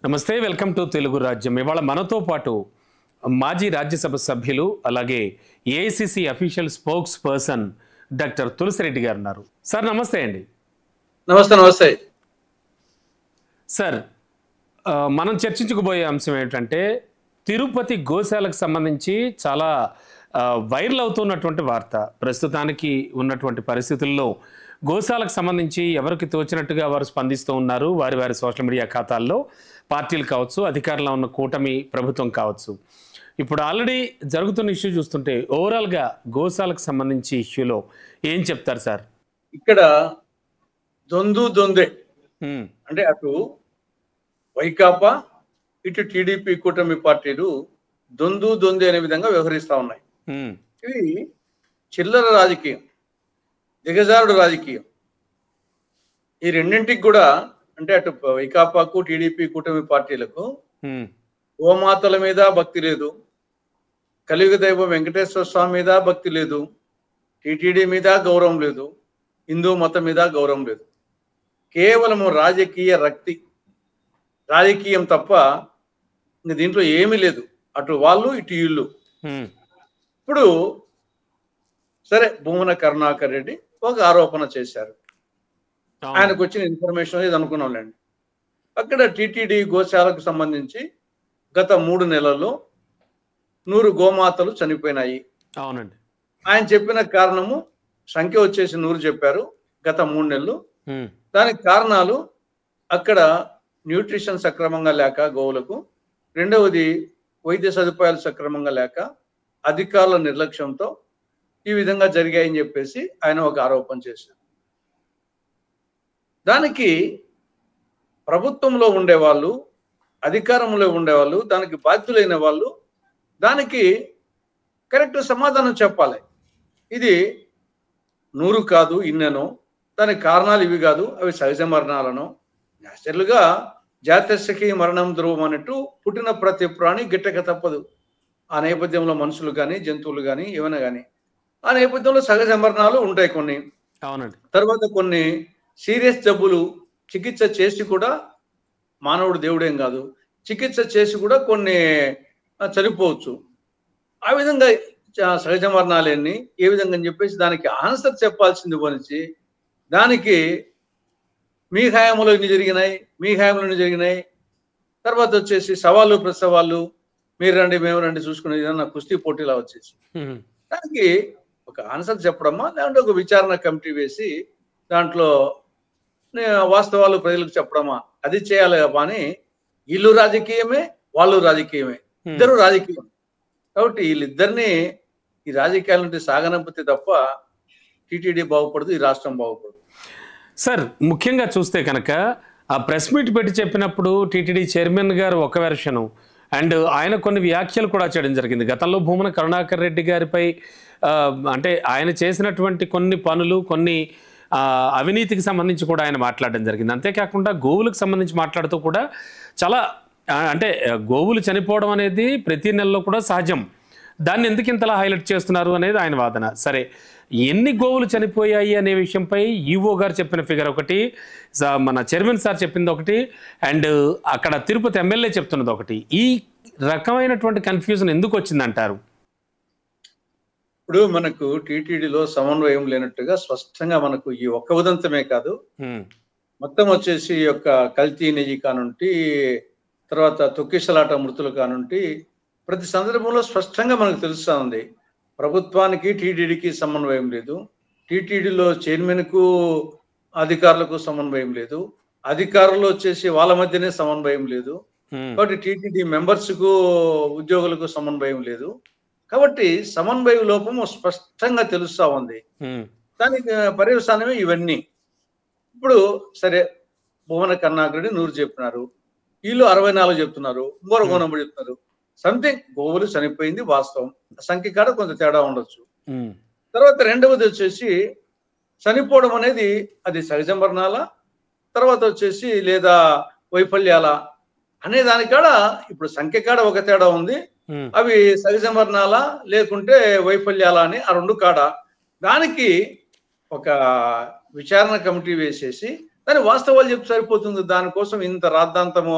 నమస్తే, welcome to Telugu రాజ్యం. ఇవాళ మనతో పాటు మాజీ రాజ్యసభ సభ్యులు అలాగే AICC official spokesperson doctor Tulasi Reddy garu ఉన్నారు. సార్ నమస్తే అండి. నమస్తే. నమస్తే సార్, మనం చర్చించుకుపోయే అంశం ఏమిటంటే తిరుపతి గోశాలకు సంబంధించి చాలా వైరల్ అవుతున్నటువంటి వార్త. ప్రస్తుతానికి ఉన్నటువంటి పరిస్థితుల్లో గోశాలకు సంబంధించి ఎవరికి తోచినట్టుగా వారు స్పందిస్తూ ఉన్నారు. వారి వారి సోషల్ మీడియా ఖాతాల్లో పార్టీలు కావచ్చు, అధికారంలో ఉన్న కూటమి ప్రభుత్వం కావచ్చు. ఇప్పుడు ఆల్రెడీ జరుగుతున్న ఇష్యూ చూస్తుంటే ఓవరాల్గా గోశాలకు సంబంధించి ఇష్యూలో ఏం చెప్తారు సార్? ఇక్కడ దొందే అంటే అటు వైకాపా ఇటు టీడీపీ కూటమి పార్టీలు దొందే అనే విధంగా వ్యవహరిస్తా ఉన్నాయి. ఇది చిల్లర రాజకీయం, దిగజారుడు రాజకీయం. ఈ రెండింటికి కూడా అంటే అటు వైకాపాకు టీడీపీ కూటమి పార్టీలకు గోమాతల మీద భక్తి లేదు, కలియుగ దైవం వెంకటేశ్వర స్వామి మీద భక్తి లేదు, టీటీడీ మీద గౌరవం లేదు, హిందూ మతం మీద గౌరవం లేదు. కేవలము రాజకీయం తప్ప ఇంక దీంట్లో ఏమీ లేదు. అటు వాళ్ళు ఇటు ఇళ్ళు. ఇప్పుడు సరే, భూమన కరుణాకర్ రెడ్డి ఒక ఆరోపణ చేశారు. ఆయనకు వచ్చిన ఇన్ఫర్మేషన్ ఇది అనుకున్నాంలేండి. అక్కడ టీటీడీ గోశాలకు సంబంధించి గత 3 నెలల్లో 100 గోమాతలు చనిపోయినాయి. అవునండి. ఆయన చెప్పిన కారణము సంఖ్య వచ్చేసి 100 చెప్పారు గత 3 నెలలు. దానికి కారణాలు అక్కడ న్యూట్రిషన్ సక్రమంగా లేక గోవులకు, రెండవది వైద్య సదుపాయాలు సక్రమంగా లేక, అధికారుల నిర్లక్ష్యంతో ఈ విధంగా జరిగాయని చెప్పేసి ఆయన ఒక ఆరోపణ చేశారు. దానికి ప్రభుత్వంలో ఉండేవాళ్ళు, అధికారంలో ఉండేవాళ్ళు, దానికి బాధ్యులైన వాళ్ళు దానికి కరెక్ట్ సమాధానం చెప్పాలి. ఇది 100 కాదు, ఇన్నెనో, దానికి కారణాలు ఇవి కాదు, అవి సహజ మరణాలను, న్యాచురల్గా జాతస్యకి మరణం ధ్రువం అన్నట్టు పుట్టిన ప్రతి ప్రాణి గిట్టక తప్పదు. ఆ నేపథ్యంలో మనుషులు కానీ, జంతువులు కానీ, ఏమైనా కానీ ఆ నేపథ్యంలో సహజ మరణాలు ఉంటాయి కొన్ని. అవునండి. తర్వాత కొన్ని సీరియస్ జబ్బులు చికిత్స చేసి కూడా, మానవుడు దేవుడేం కాదు, చికిత్స చేసి కూడా కొన్ని చనిపోవచ్చు. ఆ విధంగా సహజ మరణాలన్నీ ఏ విధంగా అని చెప్పేసి దానికి ఆన్సర్ చెప్పాల్సింది పోనిచ్చి, దానికి మీ హయాంలో ఇన్ని జరిగినాయి, మీ హయాంలో ఇన్ని జరిగినాయి, తర్వాత వచ్చేసి సవాళ్ళు ప్రసవాళ్ళు, మీరు రండి మేము రండి చూసుకునే ఏదన్నా కుస్తీ పోటీలా వచ్చేసి దానికి ఒక ఆన్సర్ చెప్పడమా, లేదంటే ఒక విచారణ కమిటీ వేసి దాంట్లో వాస్తవాలు ప్రజలకు చెప్పడమా, అది చేయాలి అని వీళ్ళు రాజకీయమే, వాళ్ళు రాజకీయమే, ఇద్దరు రాజకీయం. కాబట్టి వీళ్ళిద్దరిని ఈ రాజకీయాల నుండి సాగనంపితే తప్ప టీటీడీ బాగుపడదు, ఈ రాష్ట్రం బాగుపడదు. సార్, ముఖ్యంగా చూస్తే కనుక ఆ ప్రెస్ మీట్ పెట్టి చెప్పినప్పుడు టీటీడీ చైర్మన్ గారు ఒక వెర్షను అండ్ ఆయన కొన్ని వ్యాఖ్యలు కూడా చేయడం జరిగింది. గతంలో భూమన కరుణాకర్ రెడ్డి గారిపై అంటే ఆయన చేసినటువంటి కొన్ని పనులు, కొన్ని అవినీతికి సంబంధించి కూడా ఆయన మాట్లాడడం జరిగింది. అంతేకాకుండా గోవులకు సంబంధించి మాట్లాడుతూ కూడా చాలా అంటే గోవులు చనిపోవడం అనేది ప్రతి నెలలో కూడా సహజం, దాన్ని ఎందుకు ఇంతలా హైలైట్ చేస్తున్నారు అనేది ఆయన వాదన. సరే, ఎన్ని గోవులు చనిపోయాయి అనే విషయంపై ఈవో గారు చెప్పిన ఫిగర్ ఒకటి, మన చైర్మన్ సార్ చెప్పింది ఒకటి, అండ్ అక్కడ తిరుపతి ఎమ్మెల్యే చెప్తున్నది ఒకటి. ఈ రకమైనటువంటి కన్ఫ్యూజన్ ఎందుకు వచ్చిందంటారు? ఇప్పుడు మనకు టీటీడీలో సమన్వయం లేనట్టుగా స్పష్టంగా మనకు ఈ ఒక్క ఉదంతమే కాదు, మొత్తం వచ్చేసి ఈ యొక్క కల్తీ నెయ్యి కానుంటి, తర్వాత తొక్కిసలాట మృతులు కానుంటి, ప్రతి సందర్భంలో స్పష్టంగా మనకు తెలుస్తూ ఉంది. ప్రభుత్వానికి టీటీడీకి సమన్వయం లేదు, టీటీడీలో చైర్మన్కు అధికారులకు సమన్వయం లేదు, అధికారులు వచ్చేసి వాళ్ళ మధ్యనే సమన్వయం లేదు, కాబట్టి టీటీడీ మెంబర్స్కు ఉద్యోగులకు సమన్వయం లేదు. కాబట్టి సమన్వయ లోపము స్పష్టంగా తెలుస్తా ఉంది. దానికి పర్యవసానమే ఇవన్నీ. ఇప్పుడు సరే, భువన కరుణాకర్ రెడ్డి 100 చెప్పినారు, వీళ్ళు 64 చెప్తున్నారు, ఇంకొక గోనంబడి చెప్తున్నారు. సంథింగ్ గోవులు చనిపోయింది వాస్తవం, సంఖ్య కాడ కొంత తేడా ఉండొచ్చు. తర్వాత రెండవది వచ్చేసి చనిపోవడం అనేది అది సహజ మరణాల, తర్వాత వచ్చేసి లేదా వైఫల్యాల అనే దానికాడ ఇప్పుడు సంఖ్య కాడ ఒక తేడా ఉంది. అవి సహజ మరణాల లేకుంటే వైఫల్యాల అని ఆ 2 కాడ దానికి ఒక విచారణ కమిటీ వేసేసి దాని వాస్తవాలు చెప్తే సరిపోతుంది. దానికోసం ఇంత రాద్ధాంతము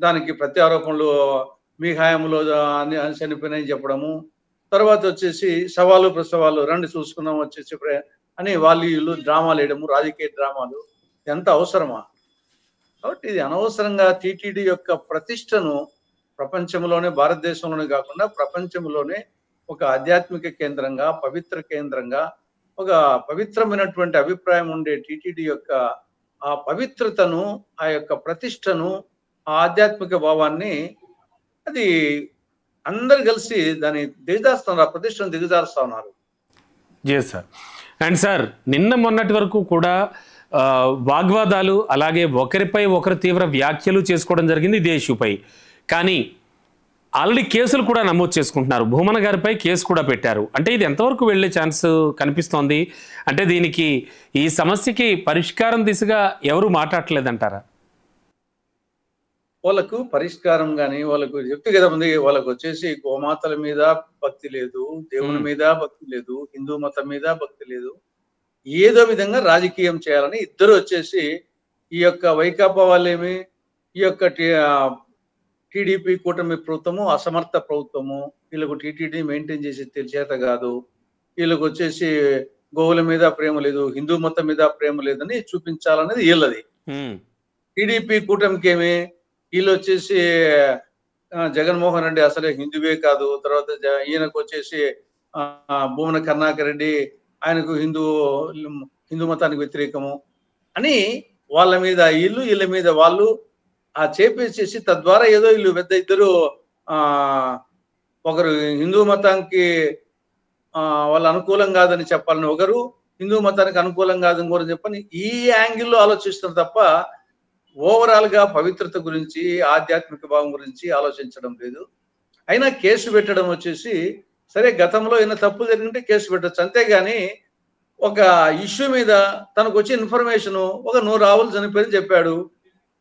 దానికి ప్రత్యారోపణలు మీ హయాంలో చనిపోయినాయని చెప్పడము, తర్వాత వచ్చేసి సవాలు ప్రసవాలు రండి చూసుకున్నాం వచ్చేసి అని వాళ్ళు వీళ్ళు డ్రామాలు వేయడము, రాజకీయ డ్రామాలు ఎంత అవసరమా? కాబట్టి ఇది అనవసరంగా టీటీడీ యొక్క ప్రతిష్టను ప్రపంచంలోనే, భారతదేశంలోనే కాకుండా ప్రపంచంలోనే ఒక ఆధ్యాత్మిక కేంద్రంగా, పవిత్ర కేంద్రంగా, ఒక పవిత్రమైనటువంటి అభిప్రాయం ఉండే టీటీడీ యొక్క ఆ పవిత్రతను, ఆ యొక్క ప్రతిష్టను, ఆ ఆధ్యాత్మిక భావాన్ని అది అందరు కలిసి దాన్ని దిగజారుస్తున్నారు, ఆ ప్రతిష్టను దిగజారుస్తా ఉన్నారు. సార్. అండ్ సార్, నిన్న మొన్నటి వరకు కూడా వాగ్వాదాలు, అలాగే ఒకరిపై ఒకరు తీవ్ర వ్యాఖ్యలు చేసుకోవడం జరిగింది ఇదే ఇష్యూపై. కానీ ఆల్రెడీ కేసులు కూడా నమోదు చేసుకుంటున్నారు. భూమన గారిపై కేసు కూడా పెట్టారు. అంటే ఇది ఎంతవరకు వెళ్ళే ఛాన్స్ కనిపిస్తోంది? అంటే దీనికి, ఈ సమస్యకి పరిష్కారం దిశగా ఎవరు మాట్లాడలేదంటారా? వాళ్ళకు పరిష్కారం కానీ వాళ్ళకు చెప్తే కదా ఉంది, వాళ్ళకు వచ్చేసి గోమాతల మీద భక్తి లేదు, దేవుని మీద భక్తి లేదు, హిందూ మతం మీద భక్తి లేదు. ఏదో విధంగా రాజకీయం చేయాలని ఇద్దరు వచ్చేసి, ఈ యొక్క వైకాపా వాళ్ళేమి, ఈ యొక్క టీడీపీ కూటమి ప్రభుత్వము అసమర్థ ప్రభుత్వము, వీళ్ళకు టీటీడీ మెయింటైన్ చేసి తెలిసేత కాదు, వీళ్ళకు వచ్చేసి గోవుల మీద ప్రేమ లేదు, హిందూ మతం మీద ప్రేమ లేదని చూపించాలనేది వీళ్ళది. టీడీపీ కూటమికి ఏమి, వీళ్ళు వచ్చేసి జగన్మోహన్ రెడ్డి అసలే హిందువే కాదు, తర్వాత ఈయనకు వచ్చేసి భూమన కరుణాకర్ రెడ్డి ఆయనకు హిందూ మతానికి వ్యతిరేకము అని వాళ్ళ మీద వీళ్ళ మీద వాళ్ళు చేపేసేసి, తద్వారా ఏదో వీళ్ళు పెద్ద ఇద్దరు ఒకరు హిందూ మతానికి వాళ్ళ అనుకూలం కాదని చెప్పాలని, ఒకరు హిందూ మతానికి అనుకూలం కాదని కూడా చెప్పని ఈ యాంగిల్లో ఆలోచిస్తారు తప్ప ఓవరాల్ గా పవిత్రత గురించి, ఆధ్యాత్మిక భావం గురించి ఆలోచించడం లేదు. అయినా కేసు పెట్టడం వచ్చేసి, సరే గతంలో ఏమైనా తప్పులు జరిగింటే కేసు పెట్టచ్చు, అంతేగాని ఒక ఇష్యూ మీద తనకు వచ్చే ఇన్ఫర్మేషన్ ఒక 100 ఆవులు చనిపోయింది చెప్పాడు,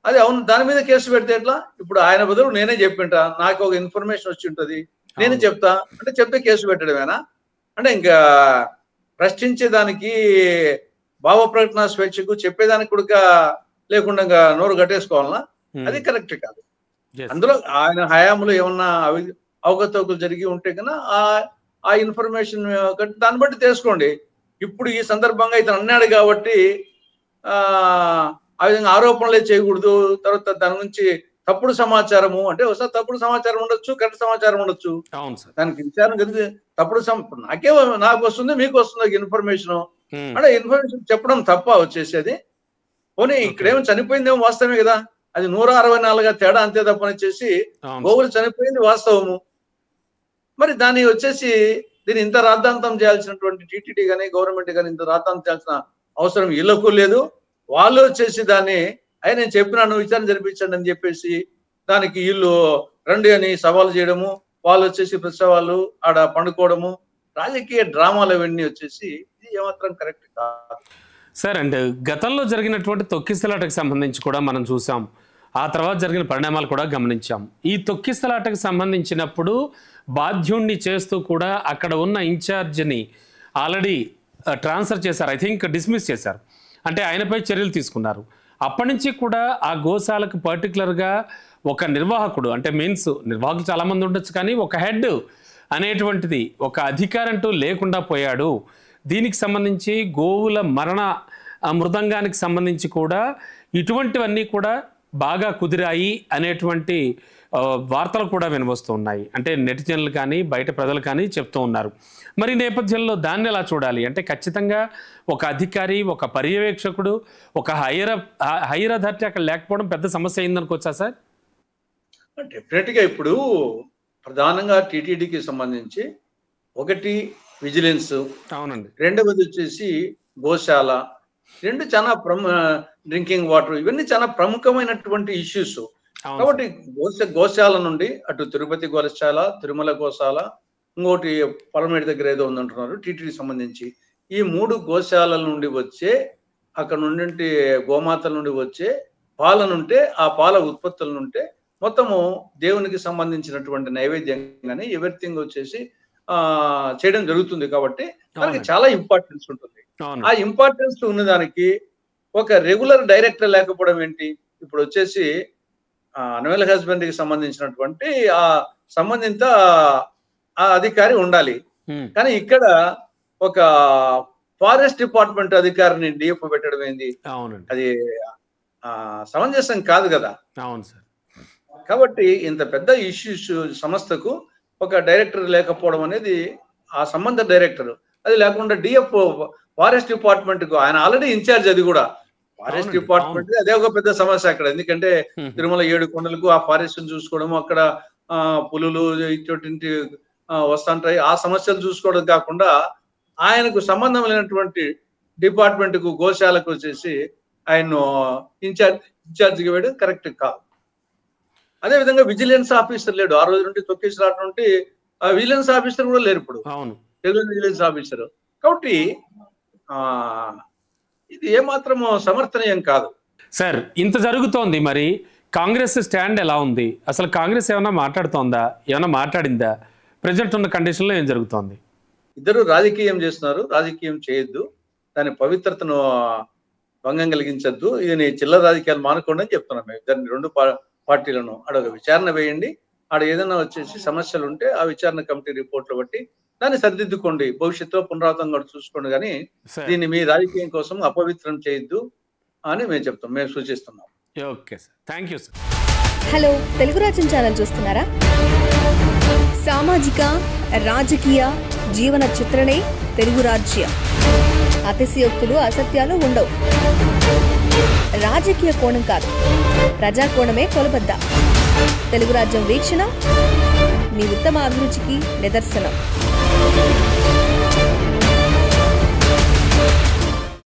అది అవును దాని మీద కేసు పెడితే ఎట్లా? ఇప్పుడు ఆయన బదులు నేనే చెప్పింటా, నాకు ఒక ఇన్ఫర్మేషన్ వచ్చి ఉంటది, నేనే చెప్తా అంటే చెప్తే కేసు పెట్టడమేనా? అంటే ఇంకా ప్రశ్నించేదానికి, భావ ప్రకటన స్వేచ్ఛకు చెప్పేదానికి కూడా లేకుండా నోరు కట్టేసుకోవాలన్నా? అది కరెక్ట్ కాదు. అందులో ఆయన హయాంలో ఏమన్నా అవకతవకలు జరిగి ఉంటే కన్నా ఆ ఇన్ఫర్మేషన్ దాన్ని బట్టి తెలుసుకోండి. ఇప్పుడు ఈ సందర్భంగా ఇతను అన్నాడు కాబట్టి ఆ విధంగా ఆరోపణలే చేయకూడదు. తర్వాత దాని నుంచి తప్పుడు సమాచారము అంటే ఒకసారి తప్పుడు సమాచారం ఉండొచ్చు, కరెక్ట్ సమాచారం ఉండొచ్చు. దానికి విచారణ జరిగితే తప్పుడు నాకు వస్తుంది, మీకు వస్తుంది ఇన్ఫర్మేషన్ అంటే ఇన్ఫర్మేషన్ చెప్పడం తప్ప వచ్చేసేది. పోనీ ఇక్కడేమో చనిపోయిందేమో వాస్తవమే కదా, అది 164 తేడా అంతే తప్పనిచ్చేసి గోవులు చనిపోయింది వాస్తవము. మరి దాన్ని వచ్చేసి దీన్ని ఇంత రాద్ధాంతం చేయాల్సినటువంటి టీటీడీ కానీ గవర్నమెంట్ కానీ ఇంత రాద్ధాంతం చేయాల్సిన అవసరం వీళ్ళకు లేదు. వాళ్ళు వచ్చేసి దాన్ని నేను చెప్పినాను విచారణ జరిపించండి అని చెప్పేసి దానికి వీళ్ళు రండి అని సవాలు చేయడము, వాళ్ళు వచ్చేసి ప్రసవాలు ఆడ పండుకోవడము, రాజకీయ డ్రామాలు అవన్నీ వచ్చేసి ఇది ఏమాత్రం కరెక్ట్ కాదు సార్. అండ్ గతంలో జరిగినటువంటి తొక్కిసలాటకు సంబంధించి కూడా మనం చూసాం, ఆ తర్వాత జరిగిన పరిణామాలు కూడా గమనించాం. ఈ తొక్కిసలాటకు సంబంధించినప్పుడు బాధ్యుణ్ణి చేస్తూ కూడా అక్కడ ఉన్న ఇన్ఛార్జిని ఆల్రెడీ ట్రాన్స్ఫర్ చేశారు, ఐ థింక్ డిస్మిస్ చేశారు, అంటే ఆయనపై చర్యలు తీసుకున్నారు. అప్పటి నుంచి కూడా ఆ గోశాలకు పర్టికులర్గా ఒక నిర్వాహకుడు, అంటే మీన్స్ నిర్వాహకులు చాలామంది ఉండొచ్చు కానీ ఒక హెడ్ అనేటువంటిది, ఒక అధికారంటూ లేకుండా పోయాడు. దీనికి సంబంధించి గోవుల మరణ మృదంగానికి సంబంధించి కూడా ఇటువంటివన్నీ కూడా బాగా కుదిరాయి అనేటువంటి వార్తలు కూడా వినవస్తున్నాయి. అంటే నెటిజన్లు కానీ బయట ప్రజలు కానీ చెప్తూ ఉన్నారు. మరి నేపథ్యంలో దాన్ని ఎలా చూడాలి? అంటే ఖచ్చితంగా ఒక అధికారి, ఒక పర్యవేక్షకుడు, ఒక హైయర్ అథారిటీ అక్కడ లేకపోవడం పెద్ద సమస్య అయిందనుకోవచ్చా సార్? డెఫినెట్గా ఇప్పుడు ప్రధానంగా టీటీడీకి సంబంధించి ఒకటి విజిలెన్స్, అవునండి, రెండవది వచ్చేసి గోశాల, రెండు చాలా డ్రింకింగ్ వాటర్, ఇవన్నీ చాలా ప్రముఖమైనటువంటి ఇష్యూస్. కాబట్టి గోశాల నుండి అటు తిరుపతి గోశాల, తిరుమల గోశాల, ఇంకోటి పలమేడు దగ్గర ఏదో ఉందంటున్నారు టీటీడీ సంబంధించి, ఈ 3 గోశాలల నుండి వచ్చే, అక్కడ నుండి గోమాతల నుండి వచ్చే పాలనుంటే, ఆ పాల ఉత్పత్తుల నుంటే మొత్తము దేవునికి సంబంధించినటువంటి నైవేద్యంగానే ఎవ్రీథింగ్ వచ్చేసి చేయడం జరుగుతుంది. కాబట్టి మనకి చాలా ఇంపార్టెన్స్ ఉంటుంది. ఆ ఇంపార్టెన్స్ ఉన్నదానికి ఒక రెగ్యులర్ డైరెక్టర్ లేకపోవడం ఏంటి? ఇప్పుడు వచ్చేసి అనిమల్ హస్బెండరీకి సంబంధించినటువంటి ఆ సంబంధిత ఆ అధికారి ఉండాలి. కానీ ఇక్కడ ఒక ఫారెస్ట్ డిపార్ట్మెంట్ అధికారిని డిఎఫ్ పెట్టడం ఏంది? అది సమంజసం కాదు కదా. అవును సార్. కాబట్టి ఇంత పెద్ద ఇష్యూస్ సంస్థకు ఒక డైరెక్టర్ లేకపోవడం అనేది, ఆ సంబంధ డైరెక్టర్ అది లేకుండా డిఎఫ్ ఫారెస్ట్ డిపార్ట్మెంట్ కు ఆయన ఆల్రెడీ ఇన్ఛార్జ్, అది కూడా ఫారెస్ట్ డిపార్ట్మెంట్ అదే ఒక పెద్ద సమస్య అక్కడ. ఎందుకంటే తిరుమల 7 కొండలకు ఆ ఫారెస్ట్ చూసుకోవడం, అక్కడ పులులు ఇటువంటి వస్తుంటాయి, ఆ సమస్యలు చూసుకోవడం కాకుండా ఆయనకు సంబంధం లేనటువంటి డిపార్ట్మెంట్ కు గోశాలకు వచ్చేసి ఆయన ఇన్ఛార్జిగా వేయడం కరెక్ట్ కాదు. అదే విధంగా విజిలెన్స్ ఆఫీసర్ లేడు, ఆ రోజు నుండి తొక్కేసి రావడం విజిలెన్స్ ఆఫీసర్ కూడా లేరు ఇప్పుడు, విజిలెన్స్ ఆఫీసర్. కాబట్టి ఇది ఏమాత్రము సమర్థనీయం కాదు సార్. ఇంత జరుగుతోంది, మరి కాంగ్రెస్ స్టాండ్ ఎలా ఉంది? అసలు కాంగ్రెస్ ఏమైనా మాట్లాడుతోందా, ఏమైనా మాట్లాడిందా? ప్రెజెంట్ ఉన్న కండిషన్లో ఏం జరుగుతోంది? ఇద్దరు రాజకీయం చేస్తున్నారు, రాజకీయం చేయొద్దు, దాని పవిత్రతను భంగం కలిగించద్దు, ఇది చిల్లర రాజకీయాలు మానుకోండి అని చెప్తున్నాం మేము. ఇద్దరిని 2 పార్టీలను అడగ విచారణ వేయండి, ఆడ ఏదైనా వచ్చేసి సమస్యలు ఉంటే ఆ విచారణ కమిటీ రిపోర్ట్లు బట్టి దాన్ని సరిదిద్దుకోండి, భవిష్యత్తులో పునరావృతం కూడా చూసుకోండి, కానీ దీన్ని మీ రాజకీయం కోసం అపవిత్రం చేయొద్దు అని మేము చెప్తాం, మేము సూచిస్తున్నాం. Okay sir, thank you sir. Hello, Telugu Rajyam channel చూస్తున్నారా? సామాజిక రాజకీయ జీవన చిత్రణే తెలుగు రాజ్యం. అతిశయోక్తులు అసత్యాలు ఉండవు. రాజకీయ కోణం కాదు, ప్రజా కోణమే కొలబద్ద. తెలుగు రాజ్యం వీక్షణ మీ ఉత్తమ అభిరుచికి నిదర్శనం.